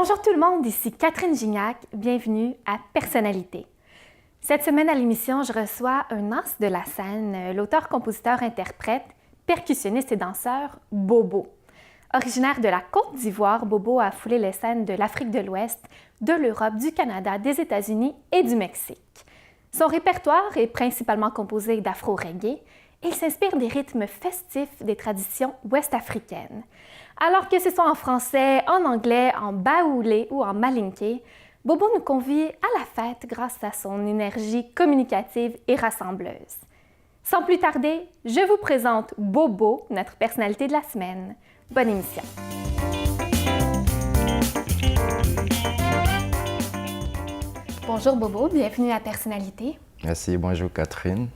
Bonjour tout le monde, ici Catherine Gignac, bienvenue à Personnalité. Cette semaine à l'émission, je reçois un as de la scène, l'auteur, compositeur, interprète, percussionniste et danseur Bobo. Originaire de la Côte d'Ivoire, Bobo a foulé les scènes de l'Afrique de l'Ouest, de l'Europe, du Canada, des États-Unis et du Mexique. Son répertoire est principalement composé d'afro-reggae et il s'inspire des rythmes festifs des traditions ouest-africaines. Alors que ce soit en français, en anglais, en baoulé ou en malinké, Bobo nous convie à la fête grâce à son énergie communicative et rassembleuse. Sans plus tarder, je vous présente Bobo, notre personnalité de la semaine. Bonne émission! Bonjour Bobo, bienvenue à Personnalité. Merci, bonjour Catherine.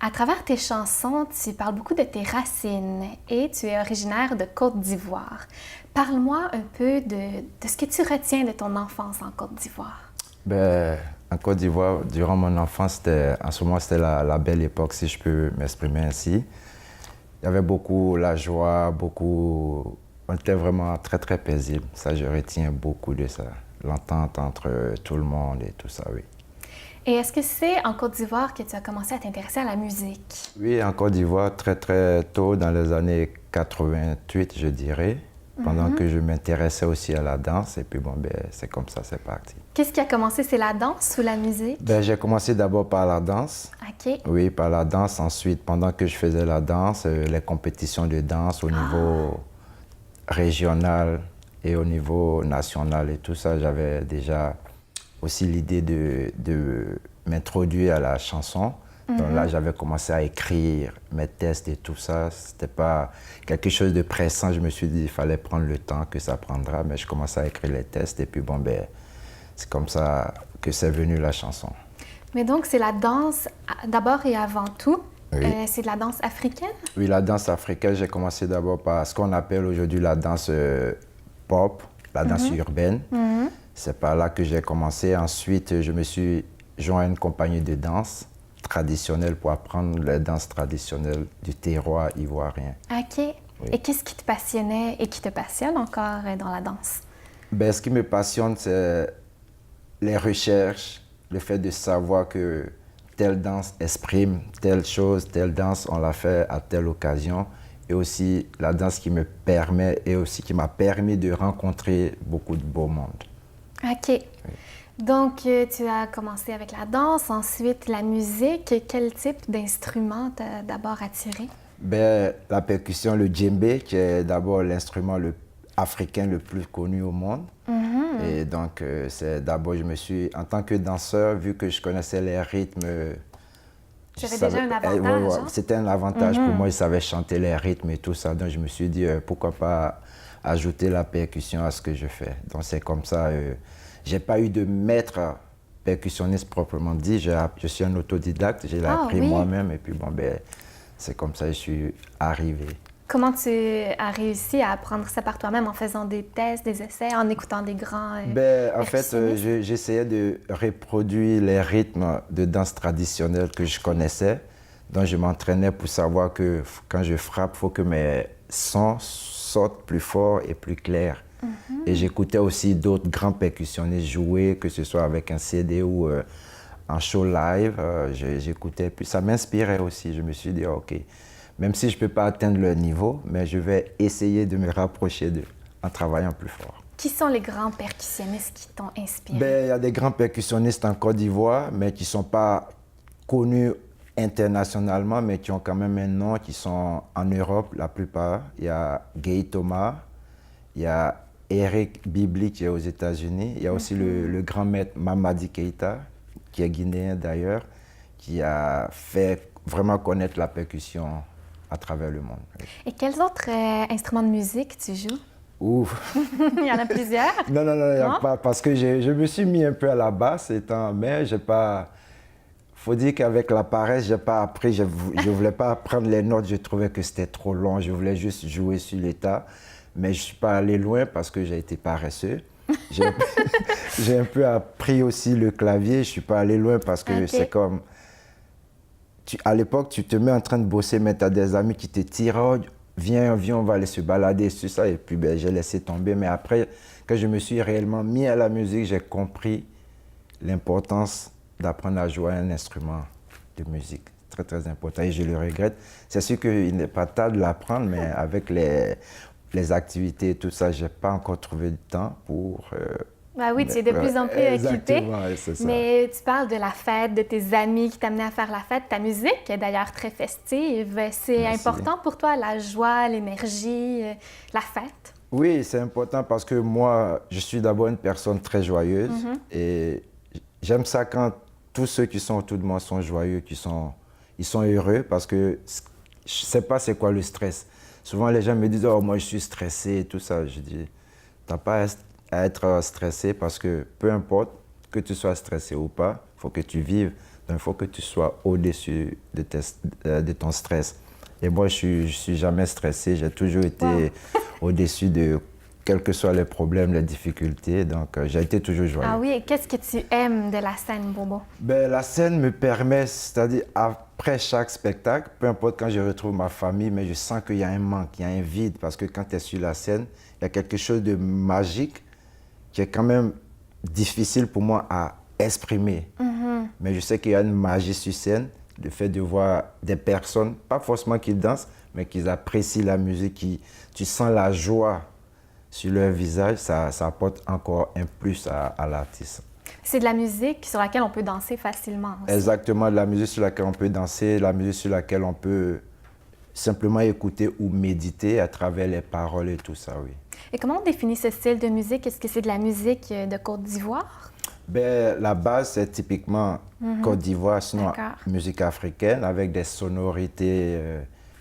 À travers tes chansons, tu parles beaucoup de tes racines et tu es originaire de Côte d'Ivoire. Parle-moi un peu de ce que tu retiens de ton enfance en Côte d'Ivoire. En Côte d'Ivoire, durant mon enfance, en ce moment, c'était la belle époque, si je peux m'exprimer ainsi. Il y avait beaucoup la joie, on était vraiment très, très paisible. Ça, je retiens beaucoup de ça. L'entente entre tout le monde et tout ça, oui. Et est-ce que c'est en Côte d'Ivoire que tu as commencé à t'intéresser à la musique? Oui, en Côte d'Ivoire, très, très tôt, dans les années 88, je dirais, pendant que je m'intéressais aussi à la danse. Et puis, c'est comme ça, c'est parti. Qu'est-ce qui a commencé? C'est la danse ou la musique? J'ai commencé d'abord par la danse. OK. Oui, par la danse. Ensuite, pendant que je faisais la danse, les compétitions de danse au niveau régional et au niveau national et tout ça, j'avais déjà aussi l'idée de m'introduire à la chanson. Donc là, j'avais commencé à écrire mes textes et tout ça. C'était pas quelque chose de pressant. Je me suis dit qu'il fallait prendre le temps que ça prendra, mais je commençais à écrire les textes et puis c'est comme ça que c'est venu la chanson. Mais donc, c'est la danse d'abord et avant tout. Oui. C'est de la danse africaine? Oui, la danse africaine, j'ai commencé d'abord par ce qu'on appelle aujourd'hui la danse pop, la danse urbaine. C'est par là que j'ai commencé. Ensuite, je me suis joint à une compagnie de danse traditionnelle pour apprendre les danses traditionnelles du terroir ivoirien. OK. Oui. Et qu'est-ce qui te passionnait et qui te passionne encore dans la danse? Ce qui me passionne, c'est les recherches, le fait de savoir que telle danse exprime telle chose, telle danse, on l'a fait à telle occasion. Et aussi la danse qui me permet et aussi qui m'a permis de rencontrer beaucoup de beau monde. OK. Oui. Donc, tu as commencé avec la danse, ensuite la musique. Quel type d'instrument t'a d'abord attiré? La percussion, le djembé, qui est d'abord l'instrument africain le plus connu au monde. Et donc, c'est d'abord, en tant que danseur, vu que je connaissais les rythmes, j'avais déjà un avantage. Hein? C'était un avantage pour moi, je savais chanter les rythmes et tout ça. Donc, je me suis dit, pourquoi pas ajouter la percussion à ce que je fais. Donc, c'est comme ça. J'ai pas eu de maître percussionniste proprement dit. Je suis un autodidacte, j'ai appris moi-même. Et puis, c'est comme ça que je suis arrivé. Comment tu as réussi à apprendre ça par toi-même en faisant des tests, des essais, en écoutant des grands En fait, j'essayais de reproduire les rythmes de danse traditionnelle que je connaissais. Donc, je m'entraînais pour savoir que quand je frappe, il faut que mes sons sortent plus fort et plus clairs. Et j'écoutais aussi d'autres grands percussionnistes jouer, que ce soit avec un CD ou en show live. J'écoutais, puis ça m'inspirait aussi. Je me suis dit, OK, même si je ne peux pas atteindre leur niveau, mais je vais essayer de me rapprocher d'eux en travaillant plus fort. Qui sont les grands percussionnistes qui t'ont inspiré? Il y a des grands percussionnistes en Côte d'Ivoire, mais qui ne sont pas connus internationalement, mais qui ont quand même un nom, qui sont en Europe la plupart. Il y a Guy Thomas, il y a Eric Bibli qui est aux États-Unis, il y a aussi le grand maître Mamadi Keïta, qui est guinéen d'ailleurs, qui a fait vraiment connaître la percussion à travers le monde. Et quels autres instruments de musique tu joues? Ouf! Il y en a plusieurs? Non, il n'y a pas, parce que je me suis mis un peu à la basse, mais j'ai pas... Faut dire qu'avec la paresse, j'ai pas appris, je voulais pas apprendre les notes, je trouvais que c'était trop long, je voulais juste jouer sur l'état. Mais je ne suis pas allé loin parce que j'ai été paresseux. J'ai un peu appris aussi le clavier, je ne suis pas allé loin parce que c'est comme... à l'époque, tu te mets en train de bosser, mais tu as des amis qui te tirent. Oh, viens, viens, on va aller se balader, tout ça. Et puis, ben, j'ai laissé tomber. Mais après, quand je me suis réellement mis à la musique, j'ai compris l'importance d'apprendre à jouer un instrument de musique. Très, très important. Et je le regrette. C'est sûr qu'il n'est pas tard de l'apprendre, mais avec les activités et tout ça, je n'ai pas encore trouvé du temps pour... Ah oui, tu es de plus en plus occupé. Exactement, c'est ça. Mais tu parles de la fête, de tes amis qui t'amenaient à faire la fête. Ta musique est d'ailleurs très festive. C'est Merci. important pour toi, la joie, l'énergie, la fête? Oui, c'est important parce que moi, je suis d'abord une personne très joyeuse et j'aime ça quand tous ceux qui sont autour de moi sont joyeux, ils sont heureux parce que je ne sais pas c'est quoi le stress. Souvent, les gens me disent « Oh, moi, je suis stressé et tout ça ». Je dis « T'as pas à être stressé parce que peu importe que tu sois stressé ou pas, il faut que tu vives. Donc, il faut que tu sois au-dessus de ton stress. » Et moi, je ne suis jamais stressé. J'ai toujours été au-dessus de quels que soient les problèmes, les difficultés. Donc, j'ai été toujours joyeux. Ah oui, et qu'est-ce que tu aimes de la scène, Bobo? Ben, la scène me permet, c'est-à-dire après chaque spectacle, peu importe quand je retrouve ma famille, mais je sens qu'il y a un manque, il y a un vide. Parce que quand tu es sur la scène, il y a quelque chose de magique qui est quand même difficile pour moi à exprimer. Mais je sais qu'il y a une magie sur scène, le fait de voir des personnes, pas forcément qui dansent, mais qui apprécient la musique, tu sens la joie sur leur visage, ça apporte encore un plus à l'artiste. C'est de la musique sur laquelle on peut danser facilement aussi. Exactement, de la musique sur laquelle on peut danser, la musique sur laquelle on peut simplement écouter ou méditer à travers les paroles et tout ça, oui. Et comment on définit ce style de musique? Est-ce que c'est de la musique de Côte d'Ivoire? Ben, la base, c'est typiquement Côte d'Ivoire, sinon musique africaine, avec des sonorités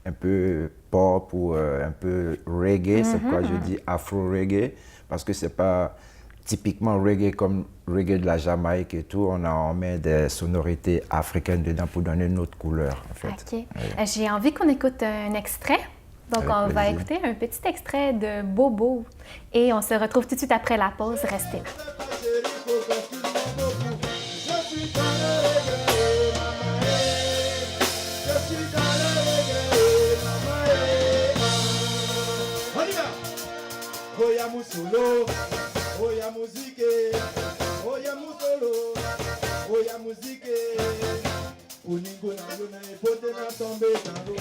un peu pop ou un peu reggae. C'est pourquoi je dis afro-reggae, parce que c'est pas typiquement reggae comme reggae de la Jamaïque et tout. On met des sonorités africaines dedans pour donner une autre couleur, en fait. OK. Ouais. J'ai envie qu'on écoute un extrait. Donc, on va écouter un petit extrait de Bobo et on se retrouve tout de suite après la pause. Restez là. Oya musolo, oya musique, oya musolo, oya musique. Uningo na yona e pote na tombe dans l'eau.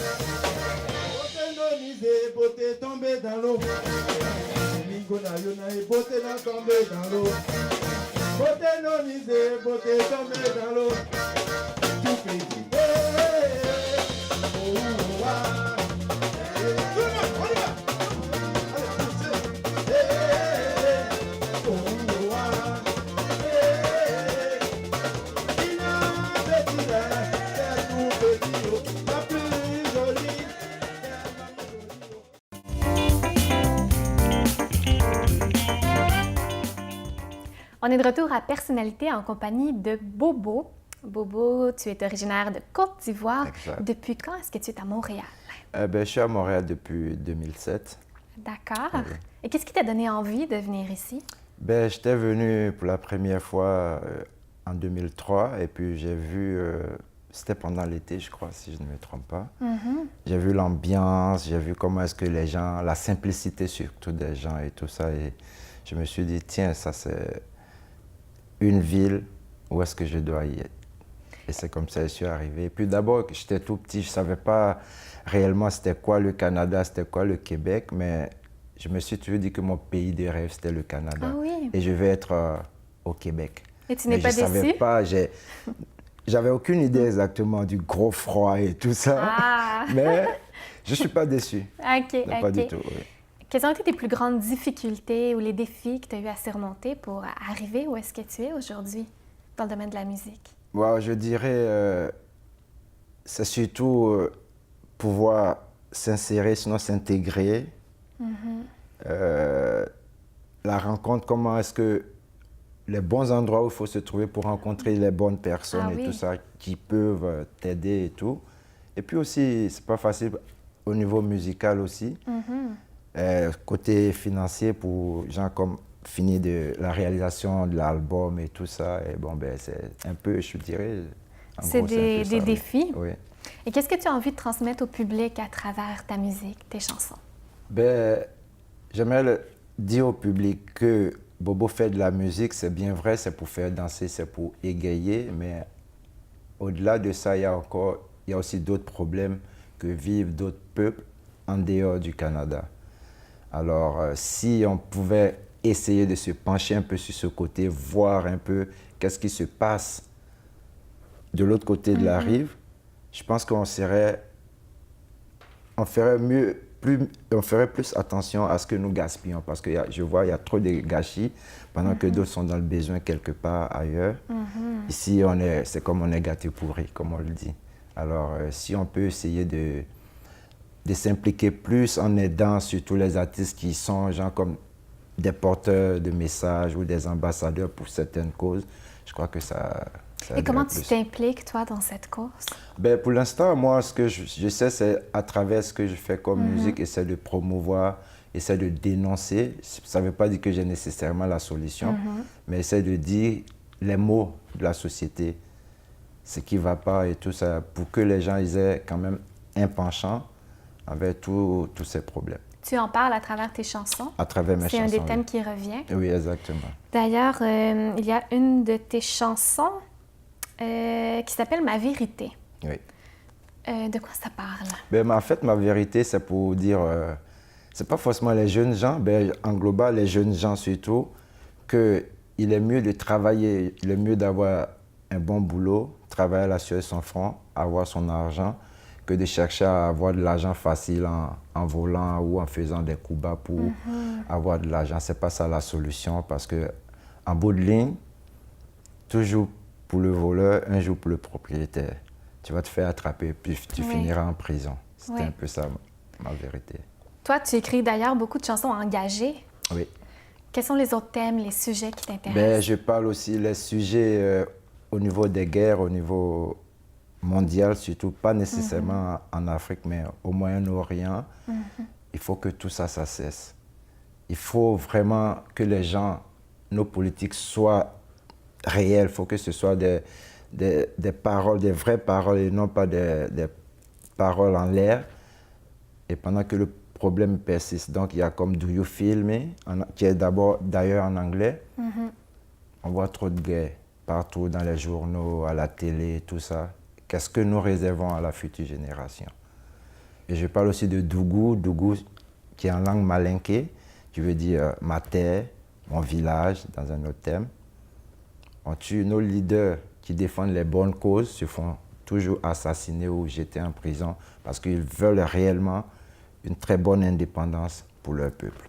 Pote nonise, pote tombe dans l'eau. Uningo na yona e pote na tombe dans l'eau. Pote nonise, pote tombe dans l'eau. Tu fais du On est de retour à Personnalité en compagnie de Bobo. Bobo, tu es originaire de Côte d'Ivoire. Exact. Depuis quand est-ce que tu es à Montréal? Je suis à Montréal depuis 2007. D'accord. Oui. Et qu'est-ce qui t'a donné envie de venir ici? J'étais venu pour la première fois en 2003 et puis j'ai vu, c'était pendant l'été je crois si je ne me trompe pas. J'ai vu l'ambiance, j'ai vu comment est-ce que les gens, la simplicité surtout des gens et tout ça et je me suis dit tiens ça c'est une ville où est-ce que je dois y être. Et c'est comme ça que je suis arrivé. Et puis d'abord j'étais tout petit, je ne savais pas réellement c'était quoi le Canada, c'était quoi le Québec, mais je me suis toujours dit que mon pays de rêve, c'était le Canada. Ah oui. Et je vais être au Québec. Et tu n'es pas déçu? Je ne savais pas, j'avais aucune idée exactement du gros froid et tout ça. Ah. Mais je ne suis pas déçu. OK, Non, pas du tout, oui. Quelles ont été tes plus grandes difficultés ou les défis que tu as eu à surmonter pour arriver où est-ce que tu es aujourd'hui dans le domaine de la musique? Wow, je dirais, c'est surtout pouvoir s'insérer, sinon s'intégrer. La rencontre, comment est-ce que les bons endroits où il faut se trouver pour rencontrer les bonnes personnes et tout ça, qui peuvent t'aider et tout. Et puis aussi, c'est pas facile au niveau musical aussi. Côté financier, pour gens comme finir de la réalisation de l'album et tout ça, et bon, c'est un peu, je dirais... C'est des défis. Oui. Et qu'est-ce que tu as envie de transmettre au public à travers ta musique, tes chansons? Ben, j'aimerais dire au public que Bobo fait de la musique, c'est bien vrai, c'est pour faire danser, c'est pour égayer, mais au-delà de ça, il y a aussi d'autres problèmes que vivent d'autres peuples en dehors du Canada. Alors, si on pouvait essayer de se pencher un peu sur ce côté, voir un peu qu'est-ce qui se passe de l'autre côté de la rive, je pense on ferait plus attention à ce que nous gaspillons, parce que je vois il y a trop de gâchis pendant que d'autres sont dans le besoin quelque part ailleurs. Ici, c'est comme on est gâté pourri, comme on le dit. Alors, si on peut essayer de s'impliquer plus en aidant surtout les artistes qui sont genre comme des porteurs de messages ou des ambassadeurs pour certaines causes, je crois que ça Et comment aiderait tu plus. t'impliques, toi, dans cette course? Ben, pour l'instant, moi, ce que je sais, c'est à travers ce que je fais comme musique, essayer de promouvoir, essayer de dénoncer. Ça ne veut pas dire que j'ai nécessairement la solution, mais essayer de dire les mots de la société, ce qui ne va pas et tout ça, pour que les gens ils aient quand même un penchant avec tous ces problèmes. Tu en parles à travers tes chansons? À travers mes C'est chansons. un des thèmes oui. qui revient. Oui, exactement. D'ailleurs, il y a une de tes chansons qui s'appelle Ma vérité. Oui. De quoi ça parle? Ben, en fait, ma vérité, c'est pour dire, c'est pas forcément les jeunes gens, ben, en global, les jeunes gens surtout, qu'il est mieux de travailler, il est mieux d'avoir un bon boulot, travailler là sur son front, avoir son argent, que de chercher à avoir de l'argent facile en volant ou en faisant des coups bas pour avoir de l'argent. C'est pas ça la solution, parce que en bout de ligne, toujours pour le voleur, un jour pour le propriétaire. Tu vas te faire attraper, puis tu finiras en prison. C'était un peu ça, ma vérité. Toi, tu écris d'ailleurs beaucoup de chansons engagées. Oui. Quels sont les autres thèmes, les sujets qui t'intéressent? Ben, je parle aussi des sujets au niveau des guerres, au niveau mondial surtout, pas nécessairement en Afrique, mais au Moyen-Orient. Il faut que tout ça, ça cesse. Il faut vraiment que les gens, nos politiques soient réels. Il faut que ce soit des paroles, des vraies paroles et non pas des paroles en l'air. Et pendant que le problème persiste. Donc, il y a comme Do You Feel Me, qui est d'ailleurs en anglais. On voit trop de guerres partout dans les journaux, à la télé, tout ça. Qu'est-ce que nous réservons à la future génération? Et je parle aussi de Dougou, Dougou qui est en langue malinké, qui veut dire ma terre, mon village, dans un autre thème. On tue nos leaders qui défendent les bonnes causes, se font toujours assassiner ou jeter en prison parce qu'ils veulent réellement une très bonne indépendance pour leur peuple.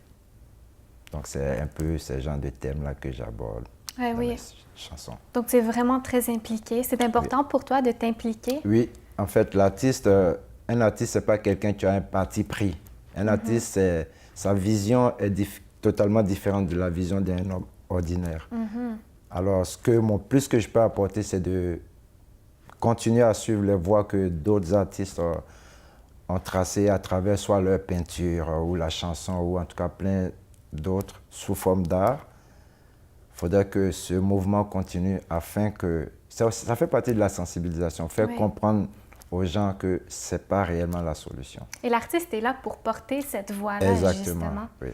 Donc c'est un peu ce genre de thèmes-là que j'aborde dans mes chansons. Donc c'est vraiment très impliqué. C'est important pour toi de t'impliquer? Oui, en fait, l'artiste, un artiste, c'est pas quelqu'un qui a un parti pris. Un artiste, sa vision est totalement différente de la vision d'un homme ordinaire. Alors, plus que je peux apporter, c'est de continuer à suivre les voies que d'autres artistes ont tracées à travers soit leur peinture ou la chanson ou en tout cas plein d'autres sous forme d'art. Il faudrait que ce mouvement continue afin que... Ça fait partie de la sensibilisation, faire comprendre aux gens que ce n'est pas réellement la solution. Et l'artiste est là pour porter cette voix-là, justement. Oui.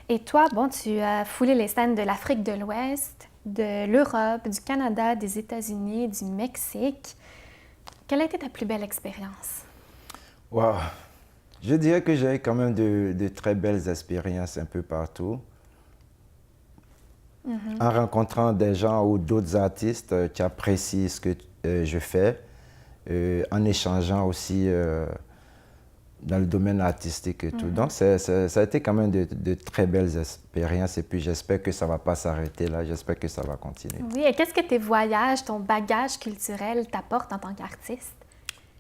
Et toi, bon, tu as foulé les scènes de l'Afrique de l'Ouest, de l'Europe, du Canada, des États-Unis, du Mexique. Quelle a été ta plus belle expérience? Wow. Je dirais que j'ai quand même de très belles expériences un peu partout. En rencontrant des gens ou d'autres artistes qui apprécient ce que je fais, en échangeant aussi dans le domaine artistique et tout. Donc, ça a été quand même de très belles expériences et puis j'espère que ça ne va pas s'arrêter là, j'espère que ça va continuer. Oui, et qu'est-ce que tes voyages, ton bagage culturel t'apportent en tant qu'artiste?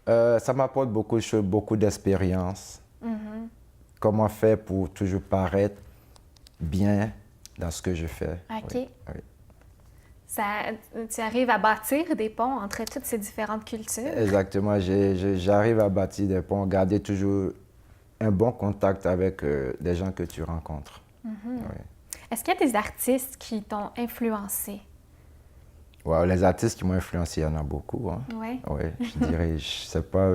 Ça m'apporte beaucoup de choses, beaucoup d'expériences. Comment faire pour toujours paraître bien dans ce que je fais. OK. Oui, oui. Tu arrives à bâtir des ponts entre toutes ces différentes cultures? Exactement. J'arrive à bâtir des ponts, garder toujours un bon contact avec les gens que tu rencontres. Oui. Est-ce qu'il y a des artistes qui t'ont influencé? Ouais, les artistes qui m'ont influencé, il y en a beaucoup. Hein. Oui. Ouais, je dirais, je sais pas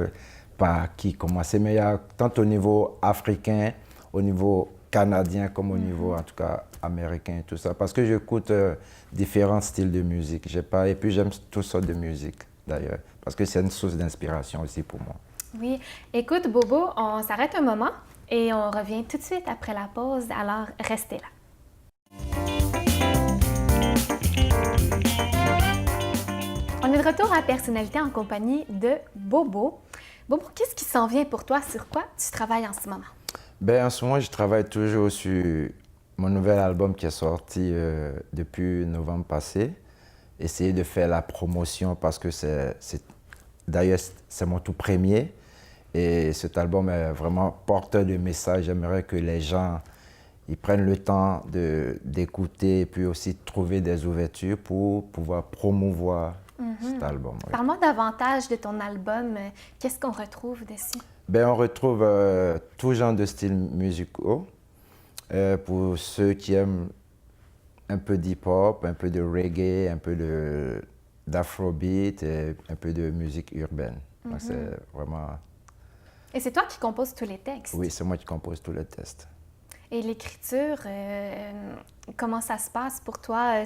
par qui commencer, mais il y a tant au niveau africain, au niveau canadien, comme au niveau, en tout cas, américain et tout ça. Parce que j'écoute différents styles de musique. J'ai pas, et puis j'aime toutes sortes de musique, d'ailleurs. Parce que c'est une source d'inspiration aussi pour moi. Oui. Écoute, Bobo, on s'arrête un moment et on revient tout de suite après la pause. Alors, restez là. On est de retour à Personnalité en compagnie de Bobo. Bobo, qu'est-ce qui s'en vient pour toi? Sur quoi tu travailles en ce moment? Ben, en ce moment, je travaille toujours sur mon nouvel album qui est sorti depuis novembre passé. Essayer de faire la promotion parce que d'ailleurs, c'est mon tout premier. Et cet album est vraiment porteur de messages. J'aimerais que les gens ils prennent le temps d'écouter et puis aussi de trouver des ouvertures pour pouvoir promouvoir cet album. Oui. Parle-moi davantage de ton album. Qu'est-ce qu'on retrouve dessus? Ben, on retrouve tout genre de styles musicaux. Pour ceux qui aiment un peu d'hip-hop, un peu de reggae, un peu d'afrobeat et un peu de musique urbaine. Donc, c'est vraiment... Et c'est toi qui composes tous les textes? Oui, c'est moi qui compose tous les textes. Et l'écriture, comment ça se passe pour toi?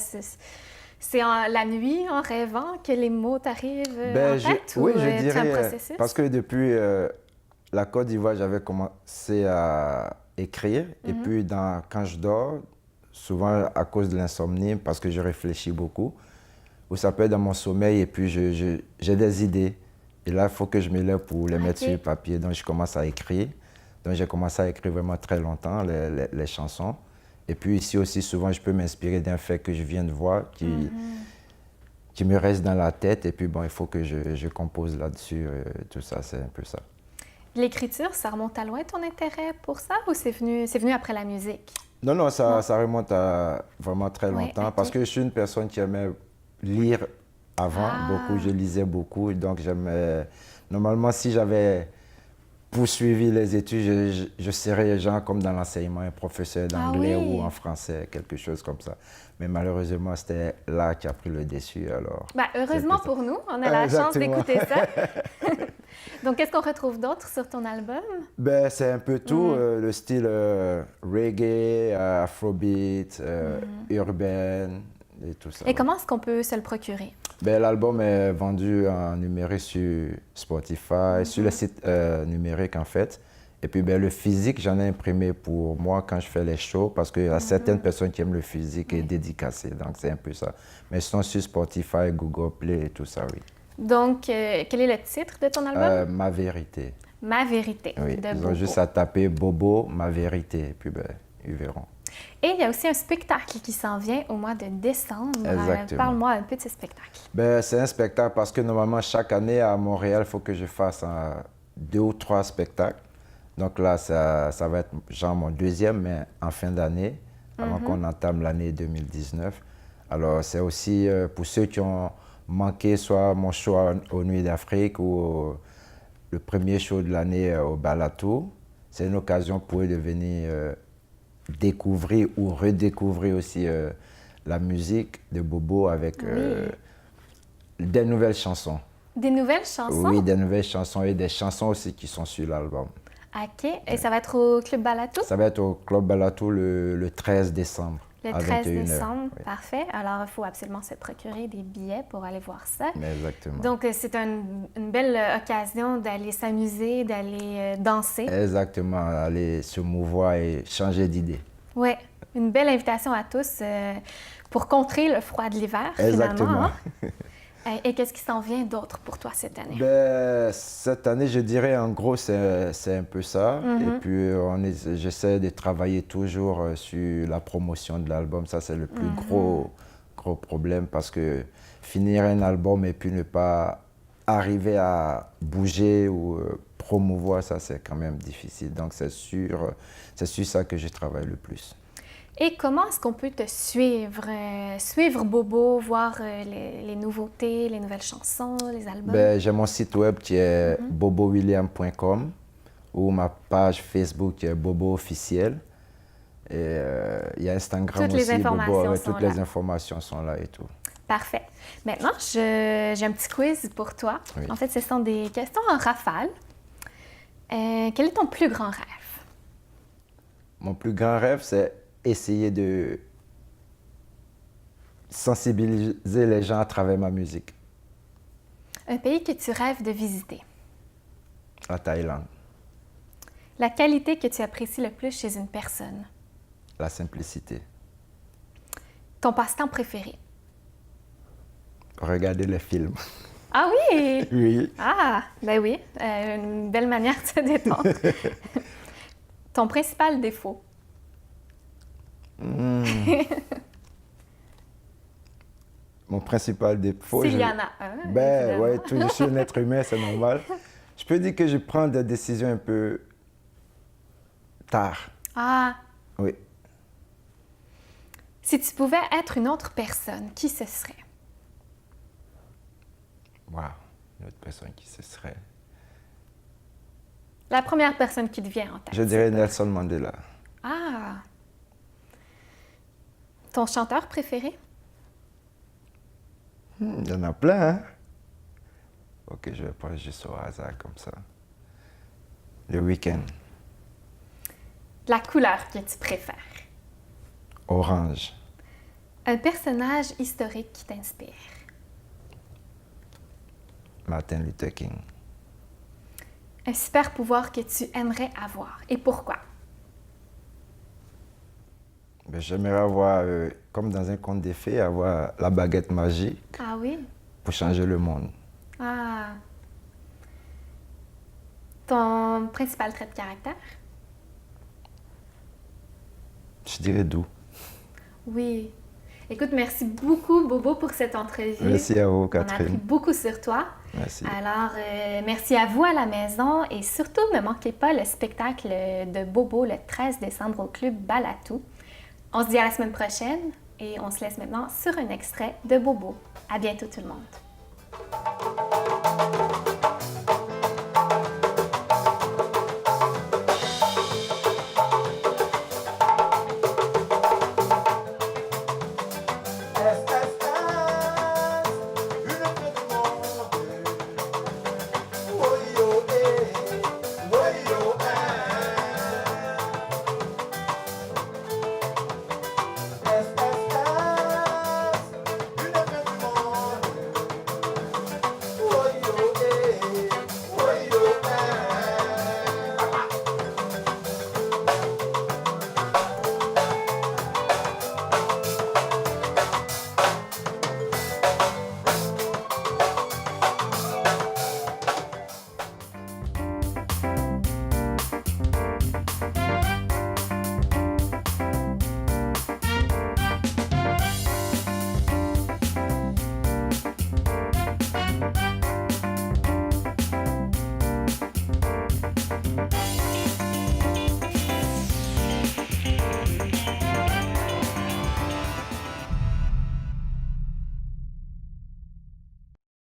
C'est la nuit, en rêvant, que les mots t'arrivent en tête? Oui, ou je tu as un dirais, processus? parce que depuis la Côte d'Ivoire, j'avais commencé à écrire. Et puis, quand je dors, souvent à cause de l'insomnie, parce que je réfléchis beaucoup, ou ça peut être dans mon sommeil, et puis j'ai des idées. Et là, il faut que je me lève pour les mettre sur papier. Donc, je commence à écrire. Donc, j'ai commencé à écrire vraiment très longtemps, les chansons. Et puis ici aussi, souvent, je peux m'inspirer d'un fait que je viens de voir qui me reste dans la tête. Et puis, bon, il faut que je compose là-dessus. Tout ça, c'est un peu ça. L'écriture, ça remonte à loin ton intérêt pour ça ou c'est venu après la musique? Non, ça remonte à vraiment très longtemps. ok. Parce que je suis une personne qui aimait lire avant beaucoup. Je lisais beaucoup. Donc, j'aimais... Normalement, si j'avais poursuivi les études, je serais genre comme dans l'enseignement, un professeur d'anglais ou en français, quelque chose comme ça. Mais malheureusement, c'était là qui a pris le dessus. Alors, Ben, heureusement pour nous, on a la chance d'écouter ça. Donc, qu'est-ce qu'on retrouve d'autre sur ton album? Ben, c'est un peu tout, le style reggae, afrobeat, urbaine et tout ça. Et comment est-ce qu'on peut se le procurer? Ben, l'album est vendu en numérique sur Spotify, sur le site numérique en fait. Et puis ben, le physique, j'en ai imprimé pour moi quand je fais les shows parce qu'il y a certaines personnes qui aiment le physique et dédicacé, donc c'est un peu ça. Mais sinon sur Spotify, Google Play et tout ça, oui. Donc, quel est le titre de ton album? Ma vérité. Ma vérité, Oui, de ils Bobo. ont juste à taper Bobo, ma vérité, et puis ben, ils verront. Et il y a aussi un spectacle qui s'en vient au mois de décembre. Exactement. Parle-moi un peu de ce spectacle. Ben, c'est un spectacle parce que normalement, chaque année à Montréal, il faut que je fasse 2 ou 3 spectacles. Donc là, ça va être genre mon deuxième, mais en fin d'année, avant qu'on entame l'année 2019. Alors, c'est aussi pour ceux qui ont manqué soit mon show aux Nuits d'Afrique ou le premier show de l'année au Balatou. C'est une occasion pour eux de venir découvrir ou redécouvrir aussi la musique de Bobo avec des nouvelles chansons. Des nouvelles chansons? Oui, des nouvelles chansons et des chansons aussi qui sont sur l'album. OK. Et ça va être au Club Balatou? Ça va être au Club Balatou le 13 décembre. Le à 13 21 heures. décembre, Oui. parfait. Alors, il faut absolument se procurer des billets pour aller voir ça. Exactement. Donc, c'est une belle occasion d'aller s'amuser, d'aller danser. Exactement, aller se mouvoir et changer d'idée. Oui, une belle invitation à tous pour contrer le froid de l'hiver, Exactement. finalement. Hein? Et qu'est-ce qui s'en vient d'autre pour toi cette année? Ben, cette année, je dirais, en gros, c'est un peu ça. Et puis, j'essaie de travailler toujours sur la promotion de l'album. Ça, c'est le plus gros problème parce que finir un album et puis ne pas arriver à bouger ou promouvoir, ça, c'est quand même difficile. Donc, c'est sur ça que je travaille le plus. Et comment est-ce qu'on peut te suivre? Suivre Bobo, voir les nouveautés, les nouvelles chansons, les albums? Ben, j'ai mon site web qui est bobowilliam.com ou ma page Facebook qui est Bobo Officiel. Et il y a Instagram Toutes les aussi, informations Bobo, sont toutes là. les informations sont là et tout. Parfait. Maintenant, j'ai un petit quiz pour toi. Oui. En fait, ce sont des questions en rafale. Quel est ton plus grand rêve? Mon plus grand rêve, c'est essayer de sensibiliser les gens à travers ma musique. Un pays que tu rêves de visiter. La Thaïlande, La qualité que tu apprécies le plus chez une personne. la simplicité. Ton passe-temps préféré. Regarder les films. Ah oui! Oui. Ah, ben oui, une belle manière de se détendre. Ton principal défaut. Mon principal défaut. S'il y en a un. Ben évidemment. ouais, je suis un être humain, c'est normal. Je peux dire que je prends des décisions un peu tard. Ah, Oui. si tu pouvais être une autre personne, qui ce serait? Wow. Une autre personne qui ce serait. La première personne qui te vient en tête. Je dirais Nelson Mandela. Ah! Ton chanteur préféré? Il y en a plein, hein? Ok, je vais prendre juste au hasard comme ça. Le Weeknd. La couleur que tu préfères? Orange. Un personnage historique qui t'inspire? Martin Luther King. Un super pouvoir que tu aimerais avoir et pourquoi? Ben, j'aimerais avoir, comme dans un conte des fées, avoir la baguette magique Ah oui? pour changer le monde. Ah! Ton principal trait de caractère? Je dirais doux. Oui. Écoute, merci beaucoup, Bobo, pour cette entrevue. Merci à vous, On a appris Catherine. beaucoup sur toi. Merci. Alors, merci à vous à la maison et surtout, ne manquez pas le spectacle de Bobo le 13 décembre au Club Balatou. On se dit à la semaine prochaine et on se laisse maintenant sur un extrait de Bobo. À bientôt tout le monde.